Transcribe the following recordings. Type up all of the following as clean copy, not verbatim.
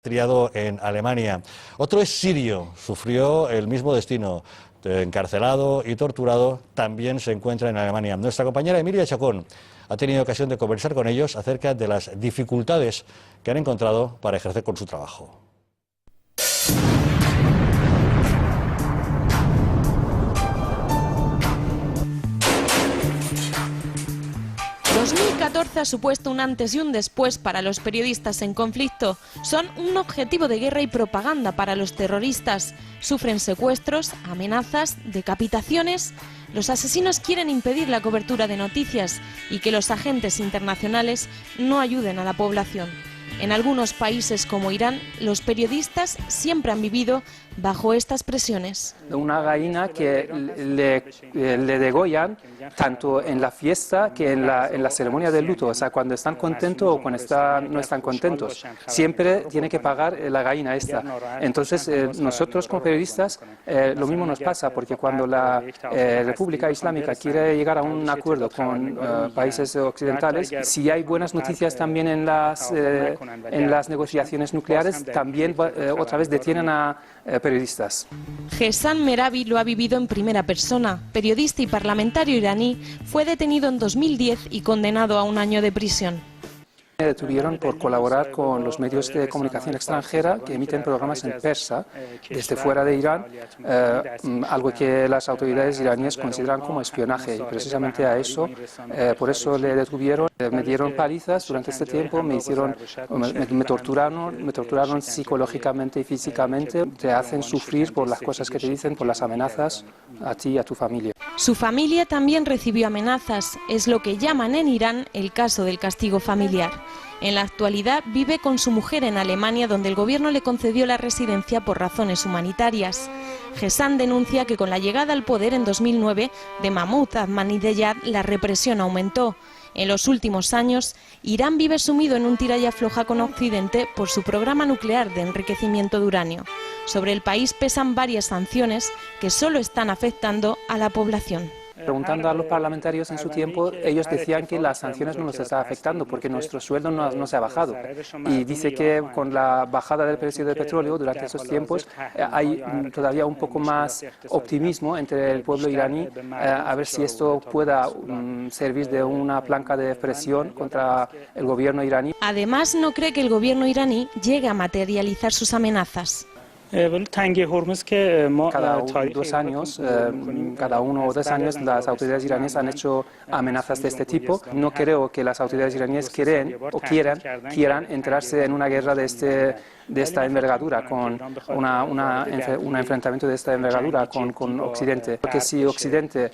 criado en Alemania. Otro es sirio, sufrió el mismo destino. Encarcelado y torturado, también se encuentra en Alemania. Nuestra compañera Emilia Chacón ha tenido ocasión de conversar con ellos acerca de las dificultades que han encontrado para ejercer con su trabajo. 2014 ha supuesto un antes y un después para los periodistas en conflicto. Son un objetivo de guerra y propaganda para los terroristas. Sufren secuestros, amenazas, decapitaciones. Los asesinos quieren impedir la cobertura de noticias y que los agentes internacionales no ayuden a la población. En algunos países como Irán, los periodistas siempre han vivido bajo estas presiones. Una gallina que le degollan tanto en la fiesta que en la ceremonia del luto, o sea, cuando están contentos o cuando no están contentos. Siempre tiene que pagar la gallina esta. Entonces, nosotros como periodistas, lo mismo nos pasa, porque cuando la República Islámica quiere llegar a un acuerdo con países occidentales, si hay buenas noticias también en las negociaciones nucleares, también otra vez detienen a periodistas. Ghessan Merabi lo ha vivido en primera persona. Periodista y parlamentario iraní, fue detenido en 2010 y condenado a 1 año de prisión. Me detuvieron por colaborar con los medios de comunicación extranjera que emiten programas en persa desde fuera de Irán, algo que las autoridades iraníes consideran como espionaje, y precisamente a eso, por eso le detuvieron. Me dieron palizas durante este tiempo, me torturaron psicológicamente y físicamente, te hacen sufrir por las cosas que te dicen, por las amenazas a ti y a tu familia. Su familia también recibió amenazas, es lo que llaman en Irán el caso del castigo familiar. En la actualidad vive con su mujer en Alemania, donde el gobierno le concedió la residencia por razones humanitarias. Ghessan denuncia que con la llegada al poder en 2009 de Mahmoud Ahmadinejad la represión aumentó. En los últimos años, Irán vive sumido en un tira y afloja con Occidente por su programa nuclear de enriquecimiento de uranio. Sobre el país pesan varias sanciones que solo están afectando a la población. Preguntando a los parlamentarios en su tiempo, ellos decían que las sanciones no nos están afectando porque nuestro sueldo no se ha bajado. Y dice que con la bajada del precio del petróleo durante esos tiempos hay todavía un poco más optimismo entre el pueblo iraní, a ver si esto pueda servir de una palanca de presión contra el gobierno iraní. Además, no cree que el gobierno iraní llegue a materializar sus amenazas. Cada 2 años, cada 1 o 2 años, las autoridades iraníes han hecho amenazas de este tipo. No creo que las autoridades iraníes quieran entrarse en una guerra de esta envergadura, con un enfrentamiento de esta envergadura con Occidente. Porque si Occidente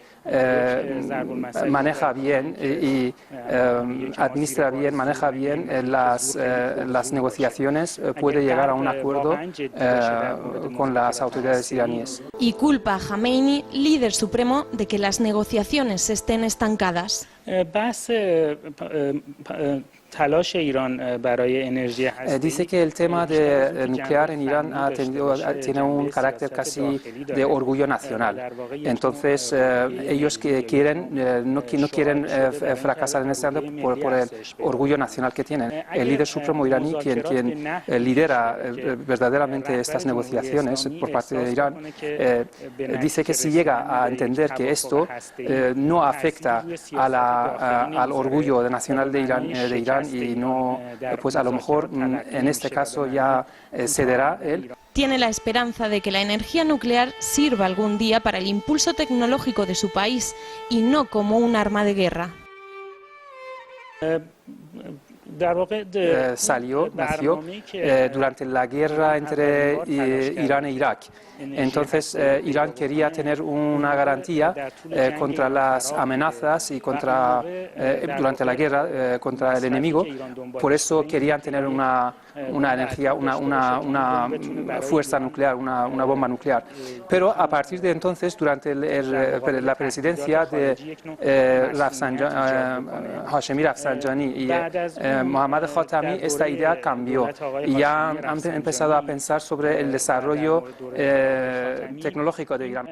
maneja bien y administra bien, maneja bien las negociaciones, puede llegar a un acuerdo con las autoridades iraníes. Y culpa a Khamenei, líder supremo, de que las negociaciones estén estancadas. Dice que el tema de nuclear en Irán tiene un carácter casi de orgullo nacional. Entonces, ellos no quieren fracasar en este ámbito por el orgullo nacional que tienen. El líder supremo iraní, quien lidera verdaderamente estas negociaciones por parte de Irán, dice que si llega a entender que esto no afecta al orgullo nacional de Irán y no, pues a lo mejor en este caso ya cederá él. Tiene la esperanza de que la energía nuclear sirva algún día para el impulso tecnológico de su país y no como un arma de guerra. Nació durante la guerra entre Irán e Irak. Entonces, Irán quería tener una garantía contra las amenazas y durante la guerra contra el enemigo. Por eso querían tener una energía, una fuerza nuclear, una bomba nuclear. Pero a partir de entonces, durante la presidencia de Hashemi Rafsanjani y Mohammad Khatami, esta idea cambió y ya han empezado a pensar sobre el desarrollo tecnológico de Irán.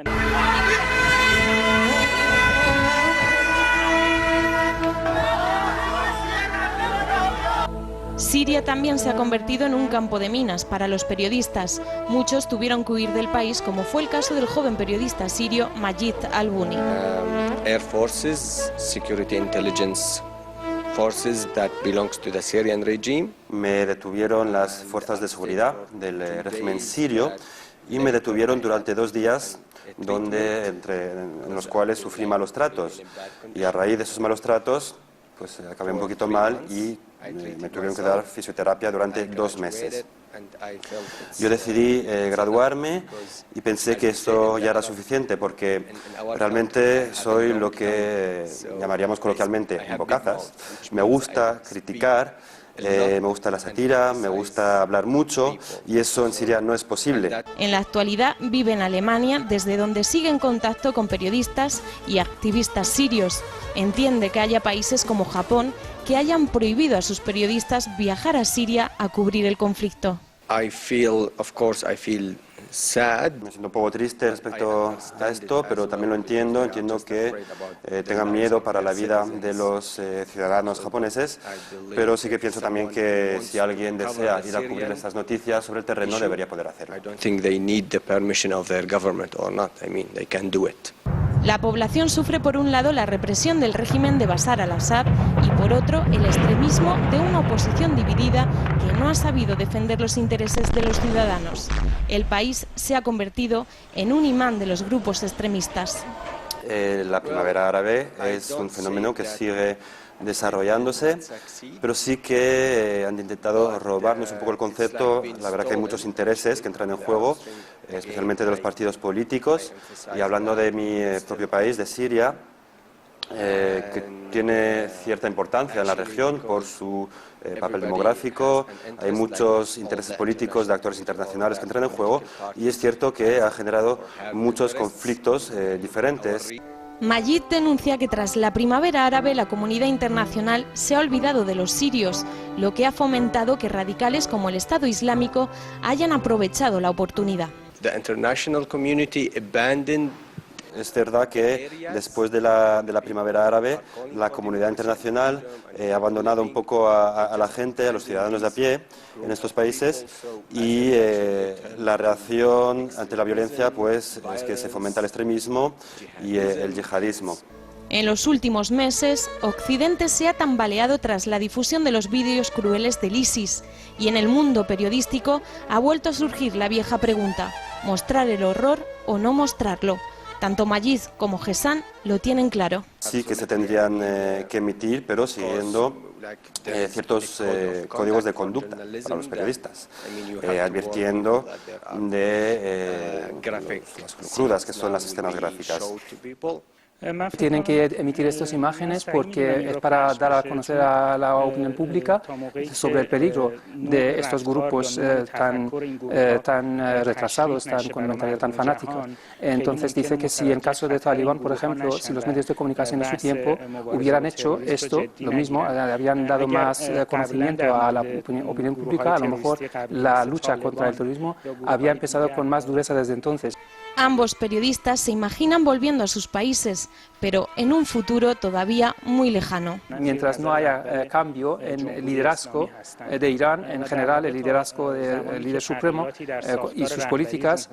Siria también se ha convertido en un campo de minas para los periodistas. Muchos tuvieron que huir del país, como fue el caso del joven periodista sirio Majid al-Buni. Air Forces, Security Intelligence Forces that belongs to the Syrian regime. Me detuvieron las fuerzas de seguridad del régimen sirio y me detuvieron durante 2 días en los cuales sufrí malos tratos. Y a raíz de esos malos tratos, pues acabé un poquito mal y me tuvieron que dar fisioterapia durante 2 meses. Yo decidí graduarme y pensé que esto ya era suficiente porque realmente soy lo que llamaríamos coloquialmente bocazas. Me gusta criticar, me gusta la sátira, me gusta hablar mucho y eso en Siria no es posible. En la actualidad vive en Alemania, desde donde sigue en contacto con periodistas y activistas sirios. Entiende que haya países como Japón que hayan prohibido a sus periodistas viajar a Siria a cubrir el conflicto. Sad. Me siento un poco triste respecto a esto, pero también lo entiendo que tengan miedo para la vida de los ciudadanos japoneses, pero sí que pienso también que si alguien desea ir a cubrir estas noticias sobre el terreno debería poder hacerlo. La población sufre por un lado la represión del régimen de Bashar al-Assad y por otro el extremismo de una oposición dividida que no ha sabido defender los intereses de los ciudadanos. El país se ha convertido en un imán de los grupos extremistas. La primavera árabe es un fenómeno que sigue desarrollándose, pero sí que han intentado robarnos un poco el concepto. La verdad que hay muchos intereses que entran en juego, especialmente de los partidos políticos, y hablando de mi propio país, de Siria, que tiene cierta importancia en la región por su papel demográfico. Hay muchos intereses políticos de actores internacionales que entran en juego y es cierto que ha generado muchos conflictos diferentes. Majid denuncia que tras la primavera árabe la comunidad internacional se ha olvidado de los sirios, lo que ha fomentado que radicales como el Estado Islámico hayan aprovechado la oportunidad. Es verdad que después de la primavera árabe, la comunidad internacional ha abandonado un poco a la gente, a los ciudadanos de a pie en estos países y la reacción ante la violencia pues, es que se fomenta el extremismo y el yihadismo. En los últimos meses, Occidente se ha tambaleado tras la difusión de los vídeos crueles del ISIS y en el mundo periodístico ha vuelto a surgir la vieja pregunta: ¿mostrar el horror o no mostrarlo? Tanto Majid como Ghessan lo tienen claro. Sí que se tendrían que emitir, pero siguiendo ciertos códigos de conducta para los periodistas, advirtiendo de las crudas que son las escenas gráficas. Tienen que emitir estas imágenes porque es para dar a conocer a la opinión pública sobre el peligro de estos grupos tan retrasados, con mentalidad tan fanática. Entonces dice que si en caso de Talibán, por ejemplo, si los medios de comunicación de su tiempo hubieran hecho esto, lo mismo, habían dado más conocimiento a la opinión pública, a lo mejor la lucha contra el terrorismo había empezado con más dureza desde entonces. Ambos periodistas se imaginan volviendo a sus países, pero en un futuro todavía muy lejano. Mientras no haya cambio en el liderazgo de Irán, en general el liderazgo del líder supremo y sus políticas,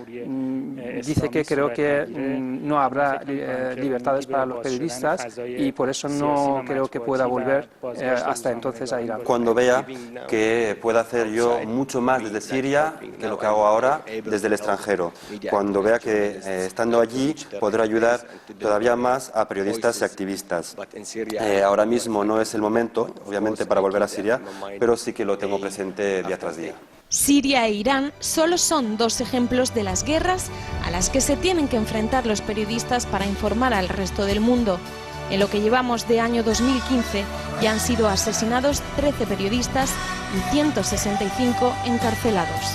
dice que creo que no habrá libertades para los periodistas y por eso no creo que pueda volver hasta entonces a Irán. Cuando vea que pueda hacer yo mucho más desde Siria que lo que hago ahora desde el extranjero, cuando vea que estando allí podrá ayudar todavía más a periodistas y activistas. Ahora mismo no es el momento, obviamente, para volver a Siria, pero sí que lo tengo presente día tras día. Siria e Irán solo son 2 ejemplos de las guerras a las que se tienen que enfrentar los periodistas para informar al resto del mundo. En lo que llevamos de año 2015 ya han sido asesinados 13 periodistas y 165 encarcelados.